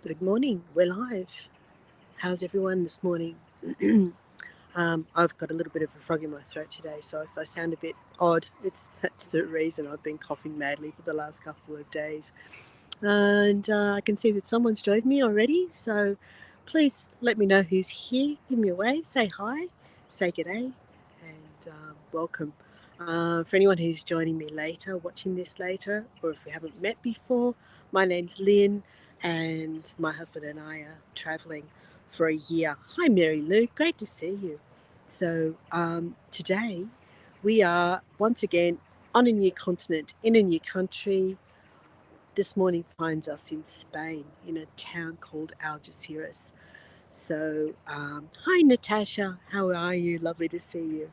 Good morning. We're live. How's everyone this morning? I've got a little bit of a frog in my throat today, so if I sound a bit odd, that's the reason. I've been coughing madly for the last couple of days, and I can see that someone's joined me already. So please let me know who's here. Give me a wave. Say hi. Say g'day, and welcome. For anyone who's joining me later, watching this later, or if we haven't met before, my name's Lynn, and my husband and I are travelling for a year. Hi, Mary Lou. Great to see you. So today we are once again on a new continent, in a new country. This morning finds us in Spain, in a town called Algeciras. So, hi, Natasha. How are you? Lovely to see you.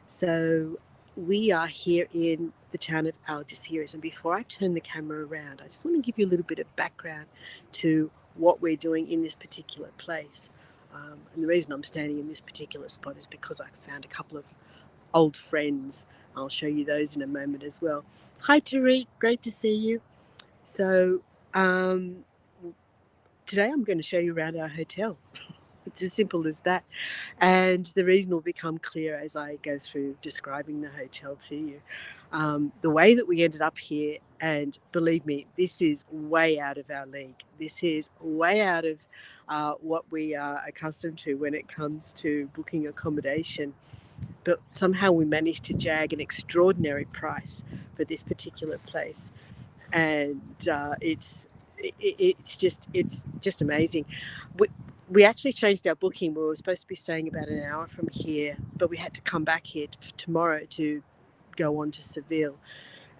So we are here in the town of Algeciras, and before I turn the camera around, I just want to give you a little bit of background to what we're doing in this particular place. And the reason I'm standing in this particular spot is because I found a couple of old friends. I'll show you those in a moment as well. Hi, Tariq. Great to see you. So um, today I'm going to show you around our hotel. It's as simple as that. And the reason will become clear as I go through describing the hotel to you. The way that we ended up here, and believe me, this is way out of our league. This is way out of what we are accustomed to when it comes to booking accommodation. But somehow we managed to jag an extraordinary price for this particular place. And it's just amazing. We, we actually changed our booking. We were supposed to be staying about an hour from here, but we had to come back here tomorrow to go on to Seville,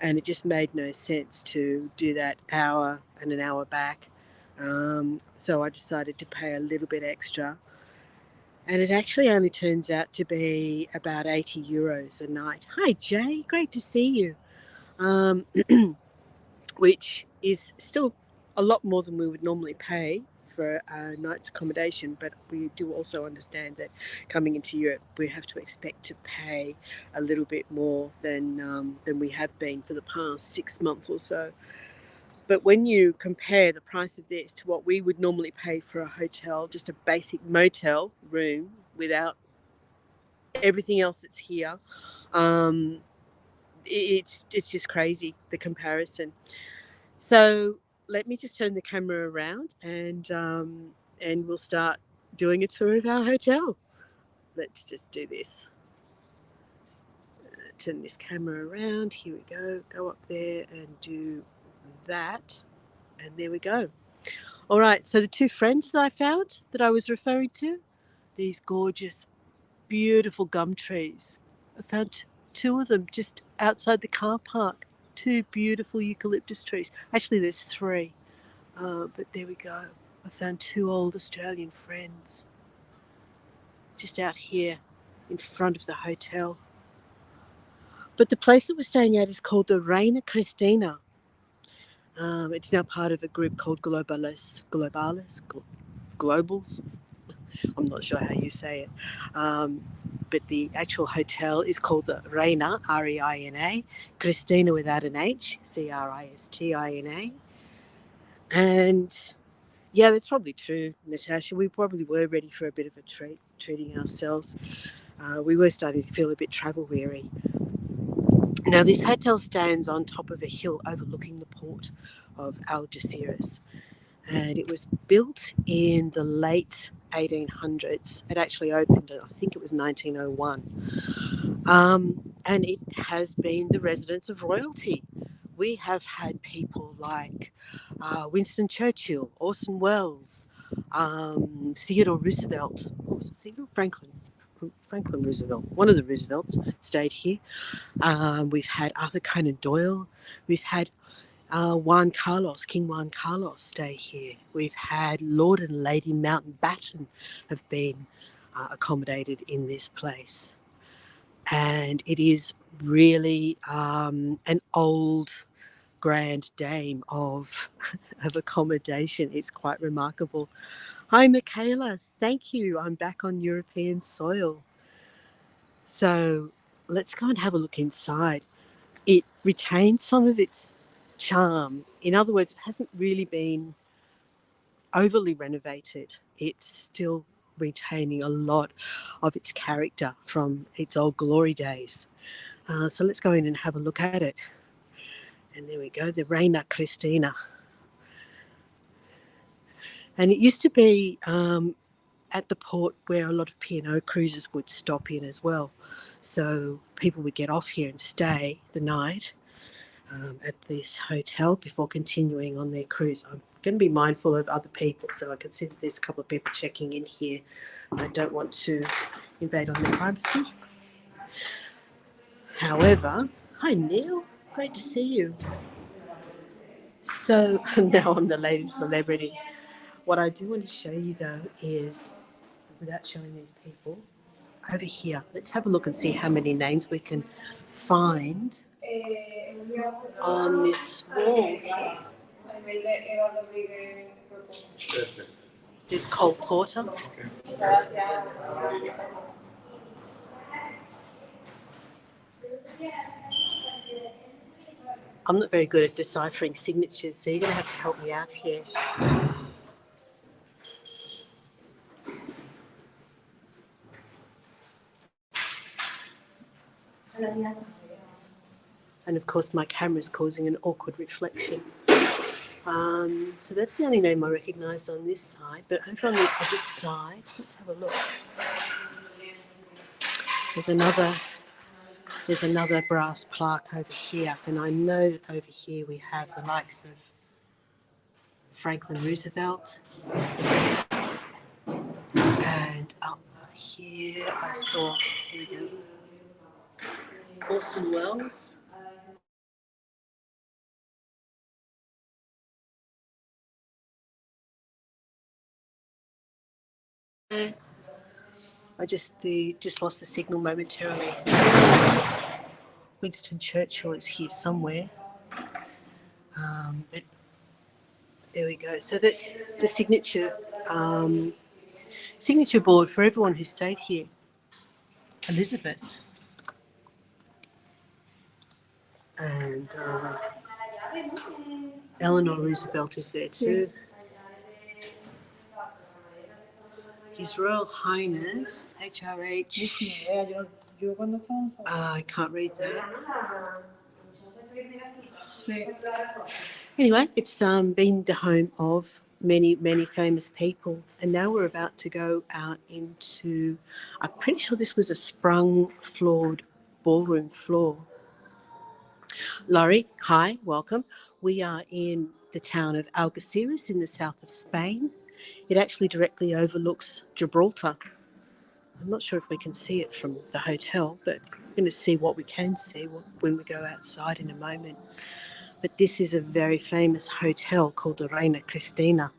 and it just made no sense to do that hour and an hour back. So I decided to pay a little bit extra, and it actually only turns out to be about €80 a night. Hi Jay, great to see you. Um, which is still a lot more than we would normally pay for a night's accommodation. But we do also understand that coming into Europe, we have to expect to pay a little bit more than we have been for the past 6 months or so. But when you compare the price of this to what we would normally pay for a hotel, just a basic motel room without everything else that's here, um, it's just crazy, the comparison. So let me just turn the camera around, and we'll start doing a tour of our hotel. Let's just do this. Turn this camera around. Here we go. Go up there and do that. And there we go. All right. So the two friends that I found that I was referring to, these gorgeous, beautiful gum trees. I found two of them just outside the car park. Two beautiful eucalyptus trees. Actually, there's three. But there we go. I found two old Australian friends just out here in front of the hotel. But the place that we're staying at is called the Reina Cristina. It's now part of a group called Globals. I'm not sure how you say it. Um, but the actual hotel is called the Reina, Reina, Cristina without an H, Cristina. And yeah, that's probably true, Natasha. We probably were ready for a bit of a treat, treating ourselves. We were starting to feel a bit travel weary. Now, this hotel stands on top of a hill overlooking the port of Algeciras, and it was built in the late 1800s. It actually opened, I think it was 1901, and it has been the residence of royalty. We have had people like Winston Churchill, Orson Welles, Theodore Roosevelt. What was it? Theodore Franklin. Franklin Roosevelt. One of the Roosevelts stayed here. We've had Arthur Conan Doyle. We've had Juan Carlos, King Juan Carlos, stay here. We've had Lord and Lady Mountbatten have been accommodated in this place, and it is really an old grand dame of accommodation. It's quite remarkable. Hi, Michaela. Thank you. I'm back on European soil. So let's go and have a look inside. It retains some of its charm. In other words, it hasn't really been overly renovated, it's still retaining a lot of its character from its old glory days. So let's go in and have a look at it. And there we go, the Reina Cristina. And it used to be at the port where a lot of P&O cruises would stop in as well. So people would get off here and stay the night at this hotel before continuing on their cruise. I'm going to be mindful of other people, so I can see that there's a couple of people checking in here. I don't want to invade on their privacy. However, hi Neil, great to see you. So now I'm the latest celebrity. What I do want to show you though is, without showing these people, over here, let's have a look and see how many names we can find on this wall. There's Cole Porter. I'm not very good at deciphering signatures, so you're going to have to help me out here. And of course, my camera's causing an awkward reflection. So that's the only name I recognise on this side. But over on the other side, let's have a look. There's another brass plaque over here, and I know that over here we have the likes of Franklin Roosevelt, and up here I saw, here we go, Orson Welles. I just lost the signal momentarily. Winston Churchill is here somewhere. But there we go. So that's the signature board for everyone who stayed here. Elizabeth. And Eleanor Roosevelt is there too. His Royal Highness, HRH. I can't read that. Anyway, it's been the home of many, many famous people. And now we're about to go out into, I'm pretty sure this was a sprung floored ballroom floor. Laurie, hi, welcome. We are in the town of Algeciras in the south of Spain. It actually directly overlooks Gibraltar. I'm not sure if we can see it from the hotel, but we're going to see what we can see when we go outside in a moment. But this is a very famous hotel called the Reina Cristina,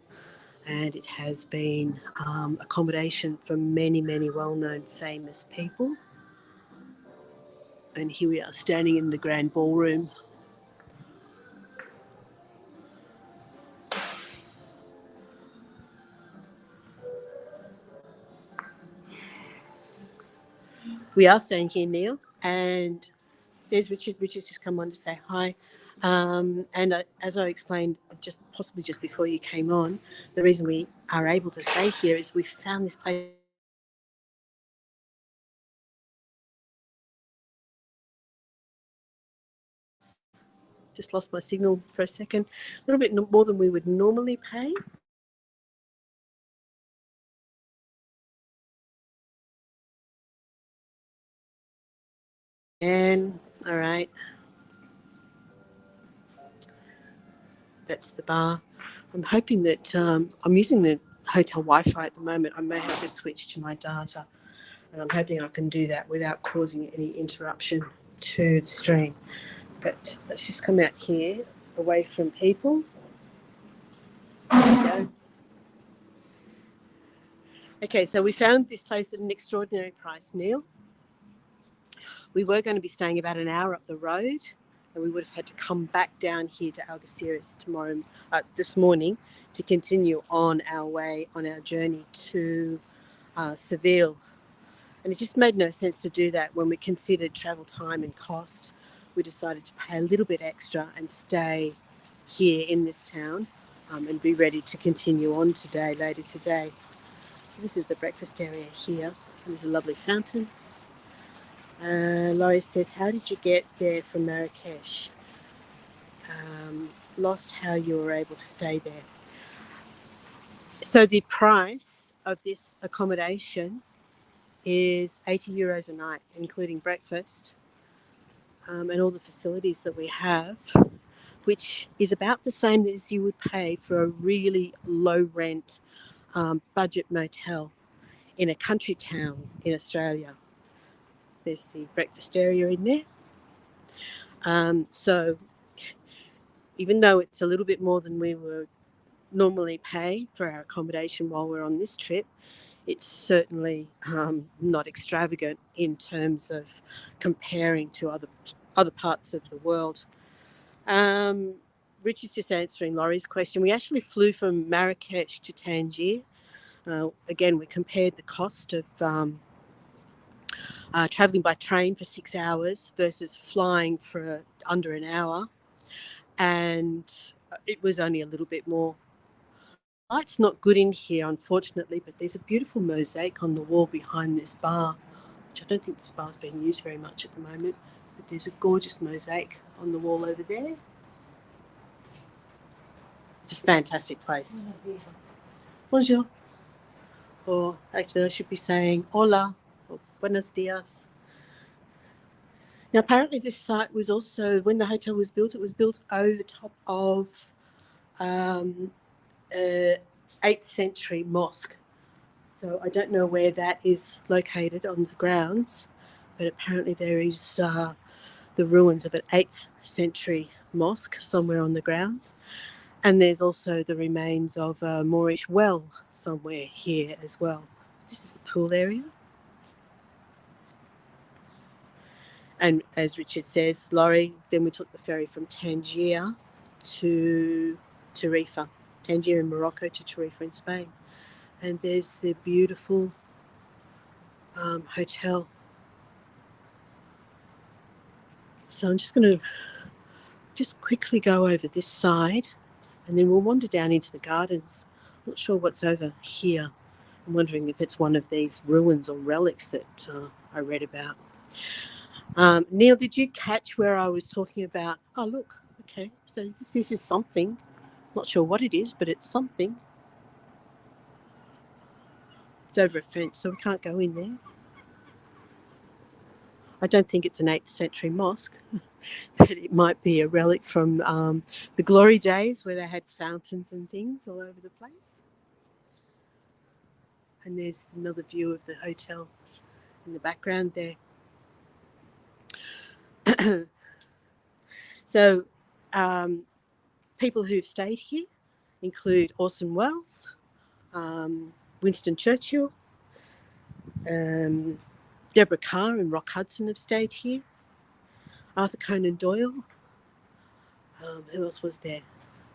and it has been accommodation for many, many well-known famous people. And here we are standing in the grand ballroom. We are staying here, Neil, and there's Richard. Richard's just come on to say hi. As I explained possibly just before you came on, the reason we are able to stay here is we found this place. Just lost my signal for a second. A little bit more than we would normally pay. And all right, that's the bar. I'm hoping that I'm using the hotel Wi-Fi at the moment. I may have to switch to my data, and I'm hoping I can do that without causing any interruption to the stream. But let's just come out here, away from people. There we go. Okay, so we found this place at an extraordinary price, Neil. We were going to be staying about an hour up the road, and we would have had to come back down here to Algeciras this morning to continue on our way on our journey to Seville. And it just made no sense to do that. When we considered travel time and cost, we decided to pay a little bit extra and stay here in this town and be ready to continue on later today. So this is the breakfast area here. And there's a lovely fountain. Laurie says, how did you get there from Marrakesh? Lost how you were able to stay there. So the price of this accommodation is €80 a night, including breakfast, and all the facilities that we have, which is about the same as you would pay for a really low rent budget motel in a country town in Australia. There's the breakfast area in there. So even though it's a little bit more than we would normally pay for our accommodation while we're on this trip, it's certainly not extravagant in terms of comparing to other parts of the world. Rich is just answering Laurie's question. We actually flew from Marrakesh to Tangier. Again, we compared the cost of travelling by train for 6 hours versus flying for under an hour, and it was only a little bit more. Light's not good in here, unfortunately, but there's a beautiful mosaic on the wall behind this bar, which I don't think this bar's being used very much at the moment, but there's a gorgeous mosaic on the wall over there. It's a fantastic place. Bonjour. Or actually, I should be saying hola or buenos dias. Now, apparently this site was also, when the hotel was built, it was built over top of 8th century mosque. So I don't know where that is located on the grounds, but apparently there is the ruins of an 8th century mosque somewhere on the grounds. And there's also the remains of a Moorish well somewhere here as well. This is the pool area. And as Richard says, Laurie, then we took the ferry from Tangier to Tarifa, Tangier in Morocco to Tarifa in Spain. And there's the beautiful hotel. So I'm just going to just quickly go over this side and then we'll wander down into the gardens. I'm not sure what's over here. I'm wondering if it's one of these ruins or relics that I read about. Neil, did you catch where I was talking about? Oh, look, okay, so this is something. Not sure what it is, but it's something. It's over a fence, so we can't go in there. I don't think it's an 8th century mosque, but it might be a relic from the glory days where they had fountains and things all over the place. And there's another view of the hotel in the background there. So people who've stayed here include Orson Welles, Winston Churchill, Deborah Kerr and Rock Hudson have stayed here, Arthur Conan Doyle, who else was there?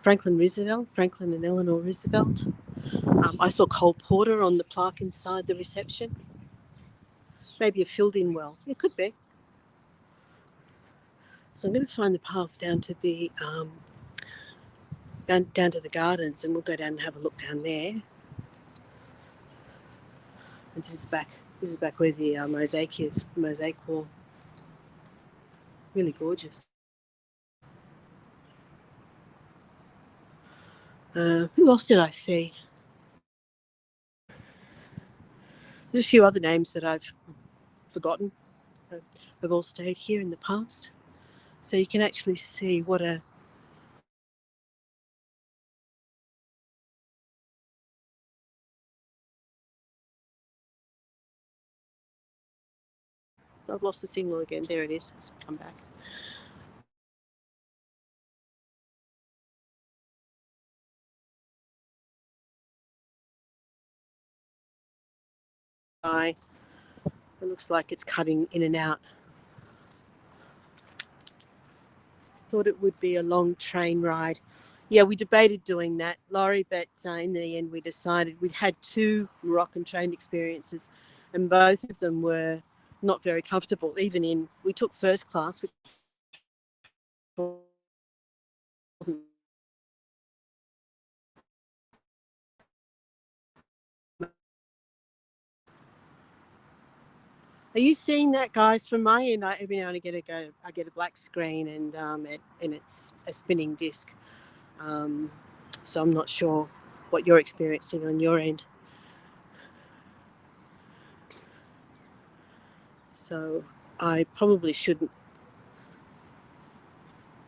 Franklin and Eleanor Roosevelt. I saw Cole Porter on the plaque inside the reception. Maybe a filled-in well. It could be. So I'm going to find the path down to the gardens, and we'll go down and have a look down there. And this is back where the mosaic is, the mosaic wall. Really gorgeous. Who else did I see? There's a few other names that I've forgotten. Have all stayed here in the past. So you can actually see what a I've lost the signal again. There it is. It's come back. It looks like it's cutting in and out. Thought it would be a long train ride. Yeah, we debated doing that, Laurie, but in the end we decided we'd had 2 Moroccan train experiences and both of them were not very comfortable. We took first class, which wasn't Are you seeing that, guys? From my end, every now and again I get a black screen and it's a spinning disc. Um, so I'm not sure what you're experiencing on your end. So I probably shouldn't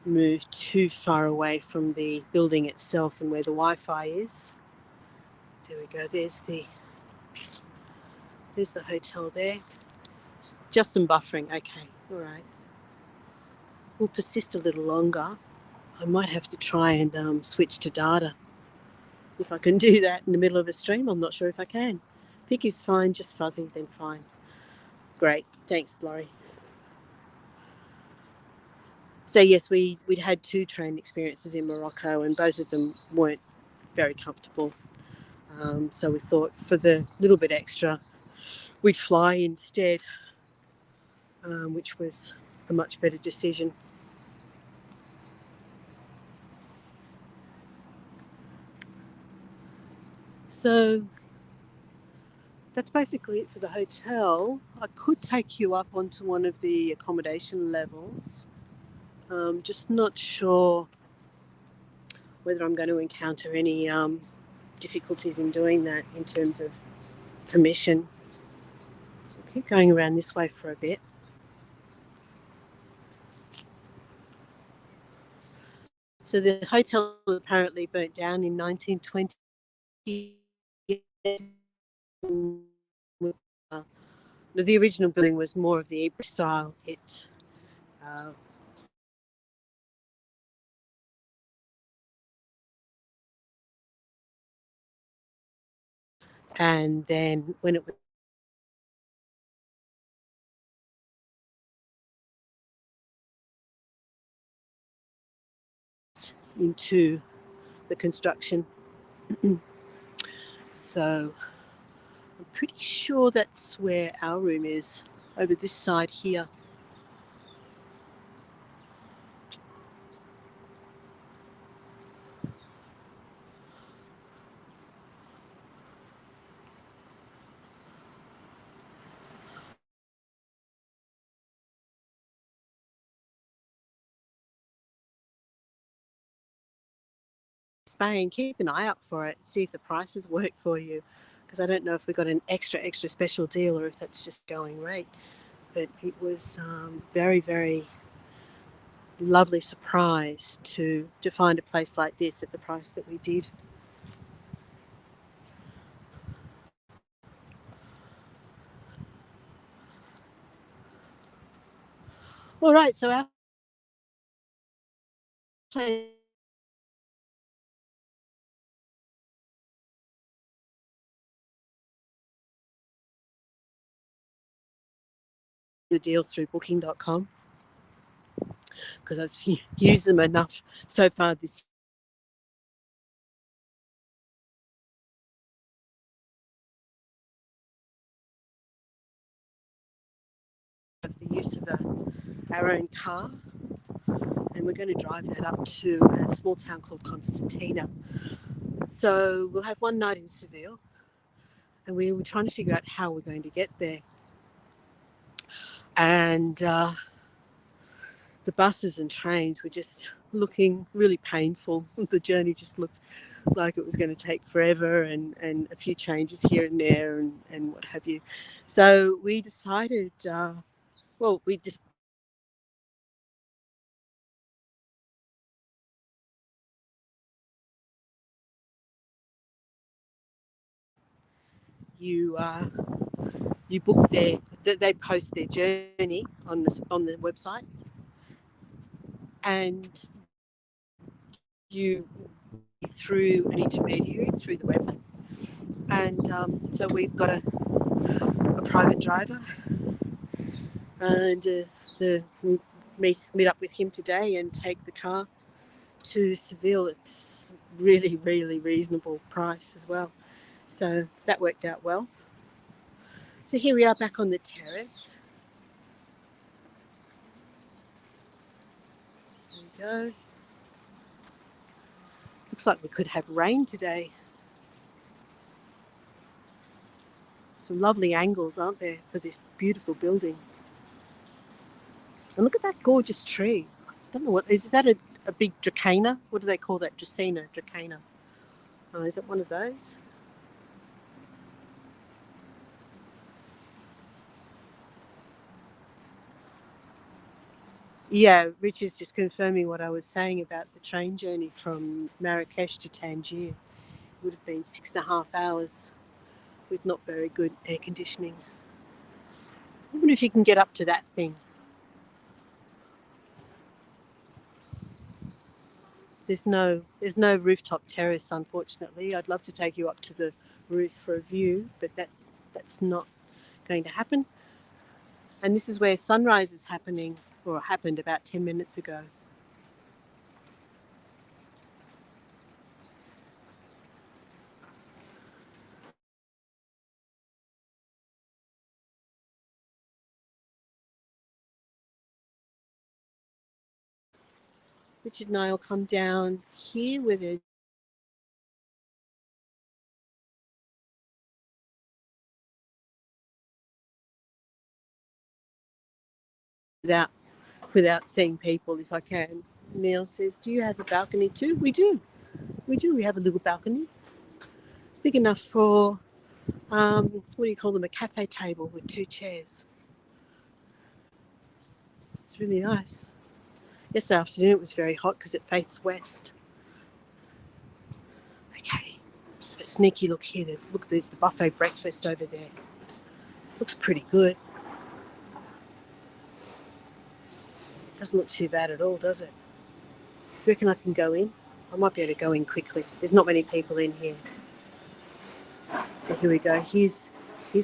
move too far away from the building itself and where the Wi-Fi is. There we go. There's the hotel there. It's just some buffering. Okay, all right. We'll persist a little longer. I might have to try and switch to data. If I can do that in the middle of a stream, I'm not sure if I can. Pick is fine, just fuzzy, then fine. Great. Thanks, Laurie. So yes, we'd had 2 train experiences in Morocco, and both of them weren't very comfortable. So we thought for the little bit extra, we'd fly instead, which was a much better decision. So that's basically it for the hotel. I could take you up onto one of the accommodation levels. Just not sure whether I'm going to encounter any difficulties in doing that in terms of permission. I'll keep going around this way for a bit. So the hotel apparently burnt down in 1920. The original building was more of the British style. It and then when it was into the construction, so I'm pretty sure that's where our room is, over this side here. Spain, keep an eye out for it, see if the prices work for you, because I don't know if we got an extra special deal or if that's just going rate. But it was very, very lovely surprise to find a place like this at the price that we did. All right, so our plan the deal through booking.com because I've used them enough so far this of the use of our own car, and we're going to drive that up to a small town called Constantina. So we'll have one night in Seville, and we were trying to figure out how we're going to get there. And the buses and trains were just looking really painful. The journey just looked like it was going to take forever, and a few changes here and there and what have you. So we decided, we just you you book they post their journey on the website, and you through an intermediary through the website, and so we've got a private driver, and we'll meet up with him today and take the car to Seville. It's really, really reasonable price as well, so that worked out well. So here we are back on the terrace. There we go. Looks like we could have rain today. Some lovely angles, aren't there, for this beautiful building. And look at that gorgeous tree. I don't know what is that, a big Dracaena? What do they call that? Dracaena. Oh, is it one of those? Yeah, Rich is just confirming what I was saying about the train journey from Marrakesh to Tangier. It would have been 6.5 hours with not very good air conditioning. I wonder if you can get up to that thing. There's no rooftop terrace, unfortunately. I'd love to take you up to the roof for a view, but that's not going to happen. And this is where sunrise is happening, or happened about 10 minutes ago. Richard and I will come down here with it without seeing people if I can. Neil says, do you have a balcony too? We do. We have a little balcony. It's big enough for, what do you call them, a cafe table with 2 chairs. It's really nice. Yesterday afternoon it was very hot because it faces west. Okay, a sneaky look here. Look, there's the buffet breakfast over there. Looks pretty good. Doesn't look too bad at all, does it? Do you reckon I can go in? I might be able to go in quickly. There's not many people in here. So here we go. Here's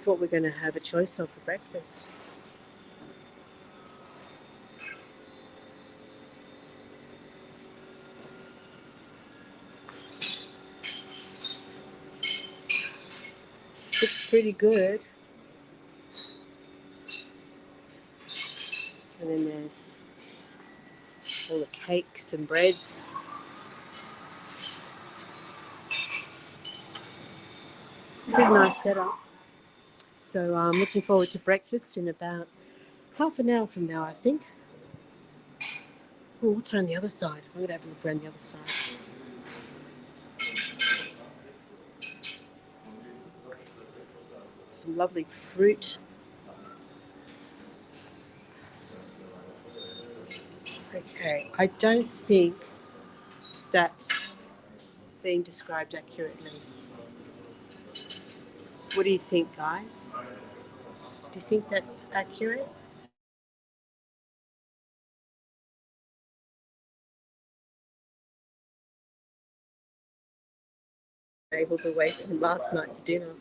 what we're going to have a choice of for breakfast. Looks pretty good. And then there's all the cakes and breads. It's a pretty nice setup. So I'm looking forward to breakfast in about half an hour from now, I think. Oh, what's around the other side? I'm going to have a look around the other side. Some lovely fruit. Okay, I don't think that's being described accurately. What do you think, guys? Do you think that's accurate? Tables away from last night's dinner.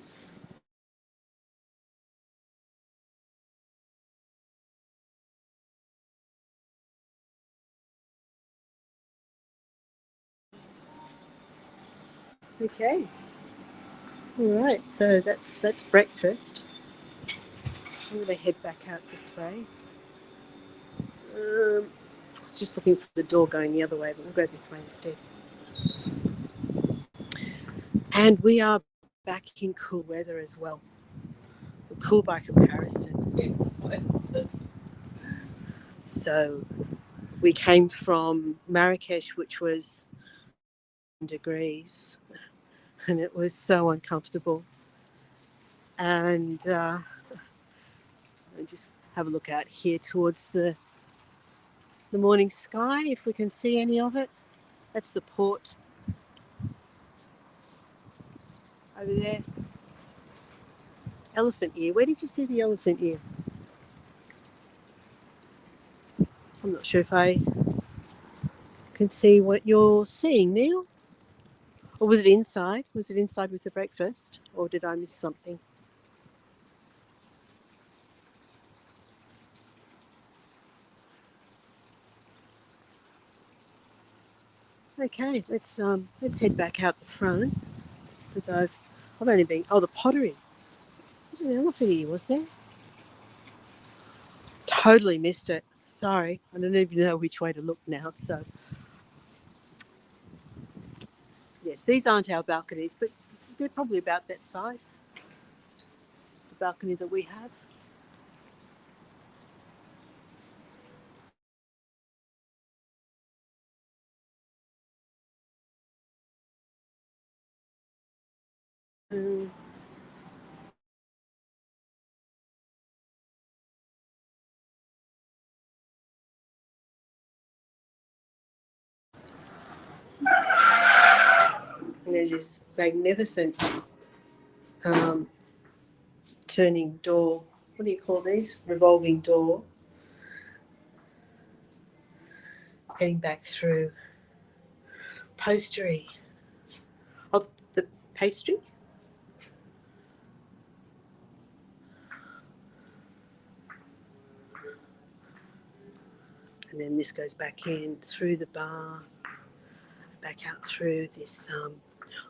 Okay. All right. So that's breakfast. I'm going to head back out this way. I was just looking for the door going the other way, but we'll go this way instead. And we are back in cool weather as well. Cool by comparison. So we came from Marrakesh, which was degrees, and it was so uncomfortable. And just have a look out here towards the morning sky, if we can see any of it. That's the port over there. Elephant ear. Where did you see the elephant ear? I'm not sure if I can see what you're seeing, Neil. Or was it inside? Was it inside with the breakfast? Or did I miss something? Okay, let's head back out the front because I've only been. Oh, the pottery. There's an elephant ear, was there? Totally missed it. Sorry, I don't even know which way to look now. So yes, these aren't our balconies, but they're probably about that size. balcony that we have. And there's this magnificent turning door. What do you call these? Revolving door. Heading back through Postery. Oh, the pastry? And then this goes back in through the bar, back out through this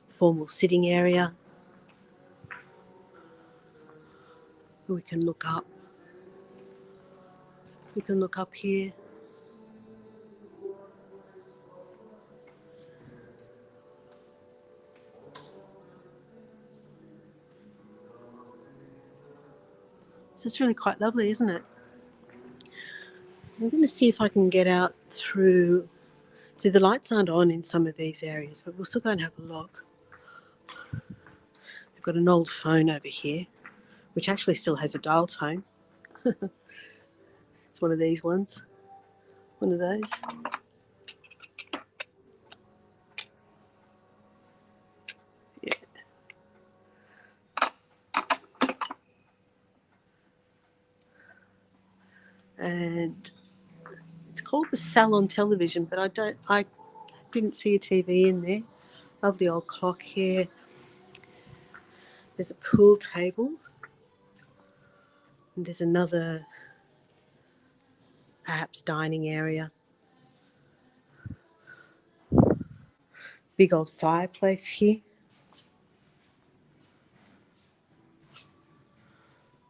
formal sitting area. We can look up. We can look up here. So it's really quite lovely, isn't it? I'm going to see if I can get out through. See, the lights aren't on in some of these areas, but we'll still go and have a look. We've got an old phone over here, which actually still has a dial tone. It's one of these ones. One of those. Yeah. And it's called the Salon Television, but I didn't see a TV in there. Lovely old clock here. There's a pool table. And there's another, perhaps, dining area. Big old fireplace here.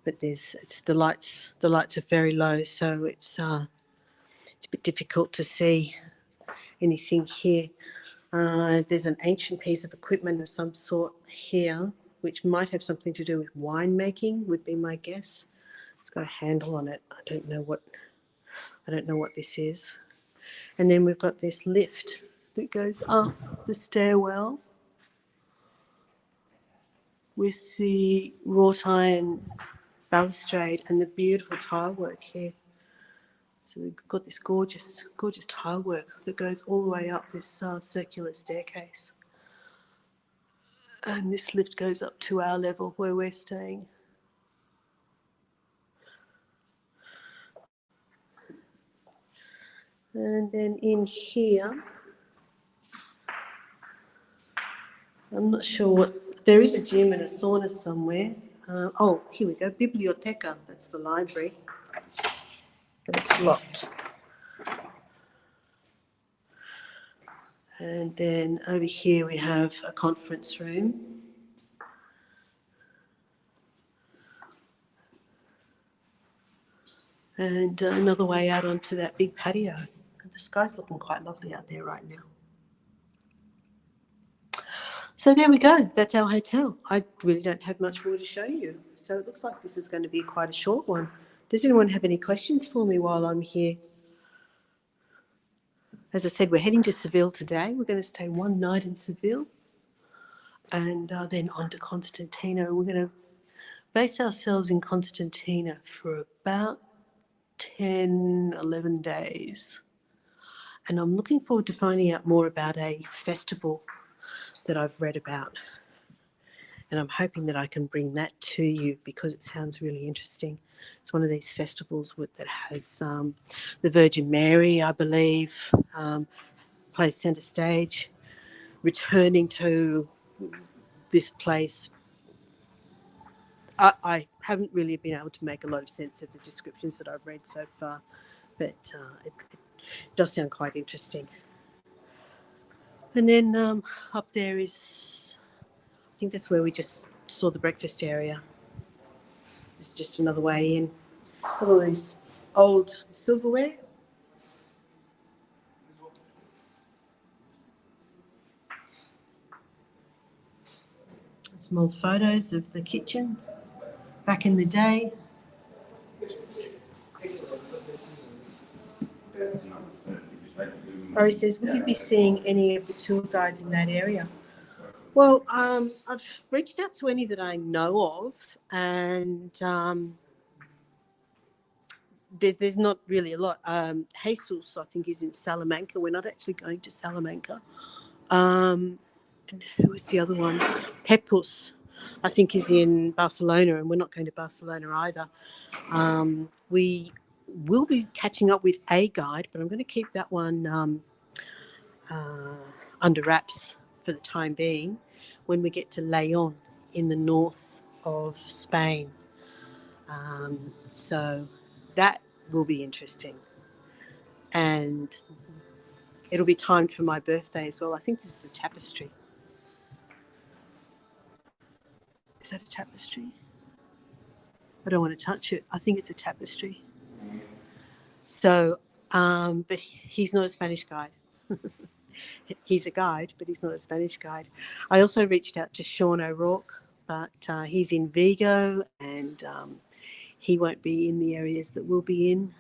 But the lights are very low, so it's a bit difficult to see anything here. There's an ancient piece of equipment of some sort here, which might have something to do with winemaking, would be my guess. It's got a handle on it. I don't know what this is. And then we've got this lift that goes up the stairwell with the wrought iron balustrade and the beautiful tile work here. So we've got this gorgeous tile work that goes all the way up this circular staircase. And this lift goes up to our level where we're staying. And then in here, I'm not sure what, there is a gym and a sauna somewhere. Oh, here we go, Biblioteca, that's the library, but it's locked. And then over here we have a conference room. And another way out onto that big patio. The sky's looking quite lovely out there right now. So there we go. That's our hotel. I really don't have much more to show you. So it looks like this is going to be quite a short one. Does anyone have any questions for me while I'm here? As I said, we're heading to Seville today. We're going to stay one night in Seville and then on to Constantina. We're going to base ourselves in Constantina for about 10, 11 days. And I'm looking forward to finding out more about a festival that I've read about. And I'm hoping that I can bring that to you because it sounds really interesting. It's one of these festivals that has the Virgin Mary, I believe, plays centre stage, returning to this place. I haven't really been able to make a lot of sense of the descriptions that I've read so far, but it does sound quite interesting. And then up there is, I think that's where we just saw the breakfast area. It's just another way in. All these old silverware. Some old photos of the kitchen back in the day. Laurie says, will you be seeing any of the tour guides in that area? Well, I've reached out to any that I know of, and there's not really a lot. Jesus, I think, is in Salamanca. We're not actually going to Salamanca. And who was the other one? Pepus, I think, is in Barcelona, and we're not going to Barcelona either. We will be catching up with a guide, but I'm going to keep that one under wraps for the time being when we get to Leon in the north of Spain. So that will be interesting. And it'll be timed for my birthday as well. I think this is a tapestry. Is that a tapestry? I don't want to touch it. I think it's a tapestry. So, but he's not a Spanish guide. He's a guide, but he's not a Spanish guide. I also reached out to Sean O'Rourke, but he's in Vigo, and he won't be in the areas that we'll be in.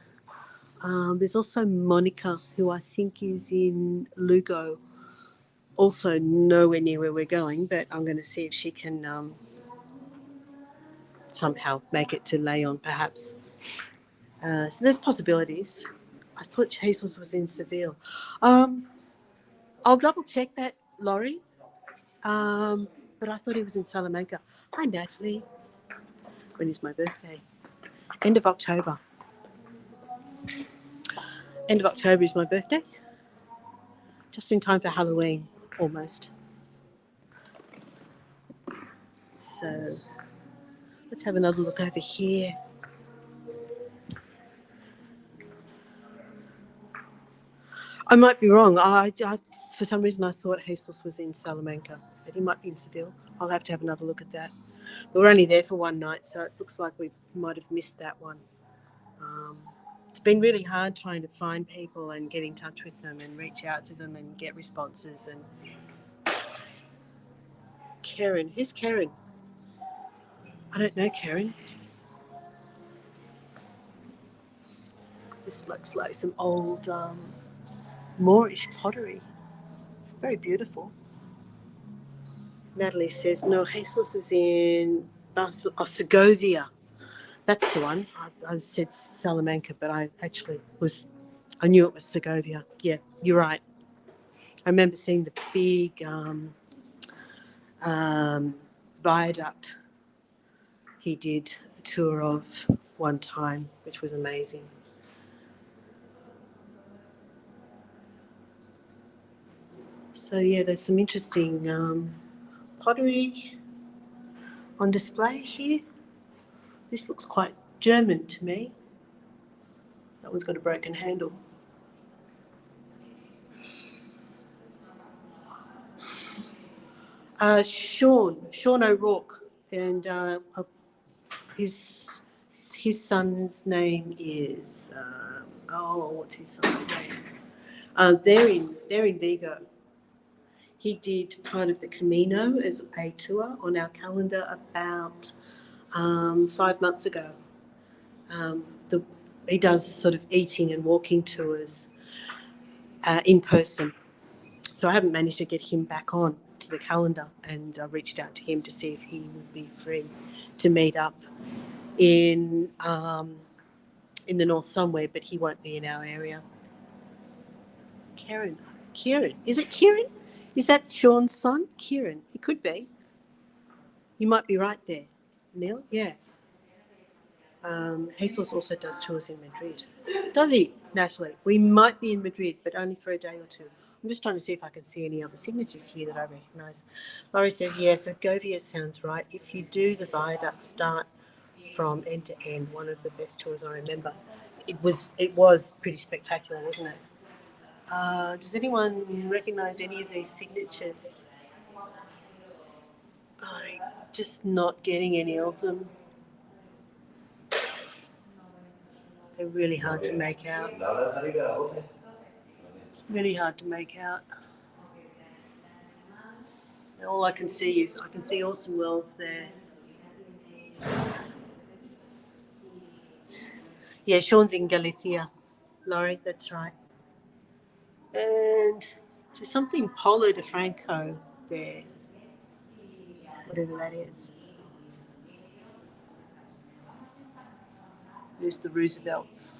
There's also Monica, who I think is in Lugo, also nowhere near where we're going, but I'm going to see if she can somehow make it to Leon, perhaps. So there's possibilities. I thought Jesus was in Seville. I'll double check that, Laurie. But I thought he was in Salamanca. Hi, Natalie. When is my birthday? End of October. End of October is my birthday. Just in time for Halloween, almost. So let's have another look over here. I might be wrong. I for some reason, I thought Jesus was in Salamanca, but he might be in Seville. I'll have to have another look at that. But we're only there for one night, so it looks like we might have missed that one. It's been really hard trying to find people and get in touch with them and reach out to them and get responses. And Karen, who's Karen? I don't know Karen. This looks like some old Moorish pottery. Very beautiful. Natalie says, no, Jesus is in Segovia. That's the one. I said Salamanca, but I knew it was Segovia. Yeah, you're right. I remember seeing the big viaduct he did a tour of one time, which was amazing. So yeah, there's some interesting pottery on display here. This looks quite German to me. That one's got a broken handle. Sean O'Rourke, and his son's name is what's his son's name? They're in Vigo. He did part of the Camino as a tour on our calendar about 5 months ago. He does sort of eating and walking tours in person. So I haven't managed to get him back on to the calendar, and I reached out to him to see if he would be free to meet up in the north somewhere, but he won't be in our area. Kieran. Is it Kieran? Is that Sean's son? Kieran. It could be. You might be right there, Neil. Yeah. Jesus also does tours in Madrid. Does he, Natalie? We might be in Madrid, but only for a day or two. I'm just trying to see if I can see any other signatures here that I recognise. Laurie says, yes, Segovia sounds right. If you do the viaduct start from end to end, one of the best tours I remember. It was pretty spectacular, wasn't it? Does anyone recognise any of these signatures? I'm just not getting any of them. They're really hard to make out. Really hard to make out. And all I can see Orson Welles there. Yeah, Sean's in Galicia, Laurie, that's right. And there's something Polo de Franco there, whatever that is. There's the Roosevelts.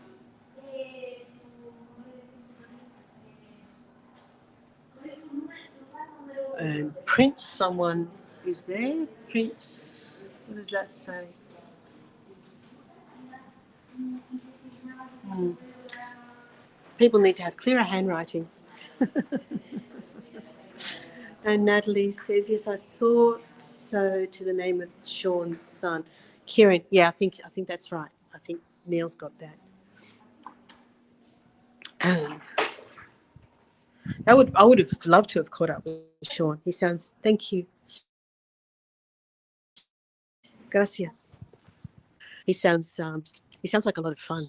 And Prince, someone is there. Prince, what does that say? Hmm. People need to have clearer handwriting. And Natalie says, yes, I thought so, to the name of Sean's son. Kieran, yeah, I think that's right. I think Neil's got that. I would have loved to have caught up with Sean. He sounds, thank you. Gracias. He sounds like a lot of fun.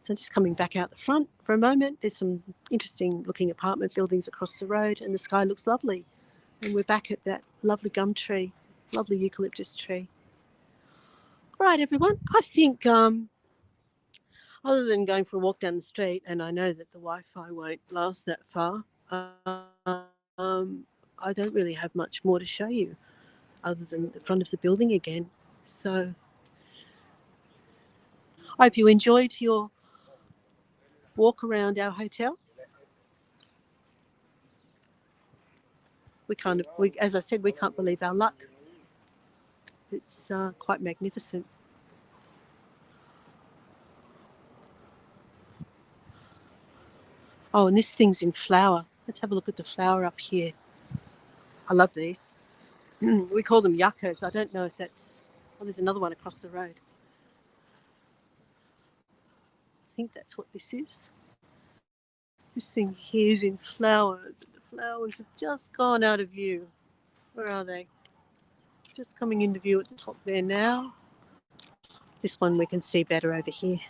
So just coming back out the front for a moment, there's some interesting looking apartment buildings across the road and the sky looks lovely. And we're back at that lovely gum tree, lovely eucalyptus tree. All right, everyone. I think other than going for a walk down the street, and I know that the Wi-Fi won't last that far, I don't really have much more to show you other than the front of the building again. So I hope you enjoyed your walk around our hotel. As I said, we can't believe our luck. It's quite magnificent. Oh, and this thing's in flower. Let's have a look at the flower up here. I love these. We call them yuccas. I don't know if that's... Oh, there's another one across the road. I think that's what this is. This thing here is in flower. The flowers have just gone out of view. Where are they? Just coming into view at the top there now. This one we can see better over here.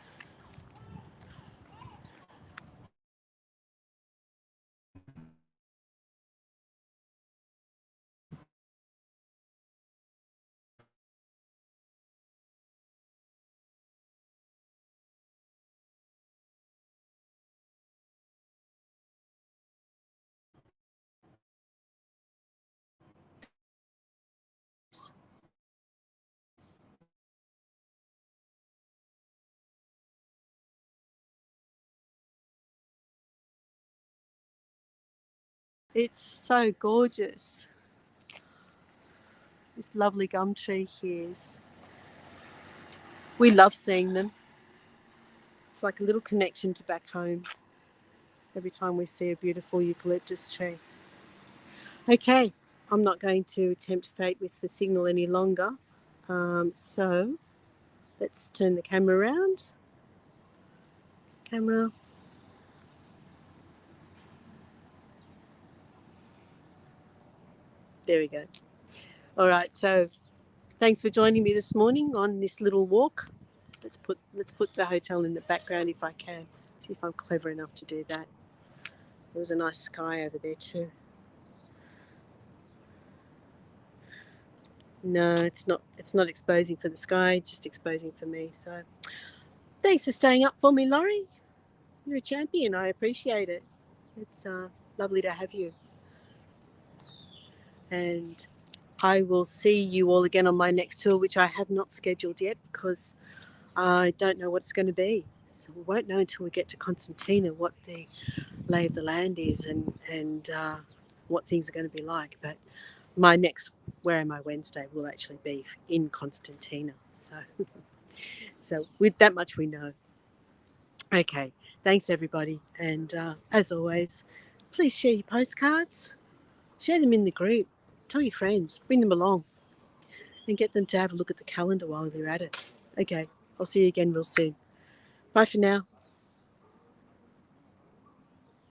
It's so gorgeous. This lovely gum tree here is... We love seeing them. It's like a little connection to back home every time we see a beautiful eucalyptus tree. Okay, I'm not going to tempt fate with the signal any longer. So let's turn the camera around. Camera. There we go. All right, so thanks for joining me this morning on this little walk. Let's put the hotel in the background if I can. See if I'm clever enough to do that. There was a nice sky over there too. No, it's not exposing for the sky, it's just exposing for me. So thanks for staying up for me, Laurie. You're a champion. I appreciate it. It's lovely to have you. And I will see you all again on my next tour, which I have not scheduled yet because I don't know what it's going to be. So we won't know until we get to Constantina what the lay of the land is and what things are going to be like. But my next Where Am I Wednesday will actually be in Constantina. So with that much we know. Okay, thanks everybody. And as always, please share your postcards. Share them in the group. Tell your friends. Bring them along. And get them to have a look at the calendar while they're at it. Okay, I'll see you again real soon. Bye for now.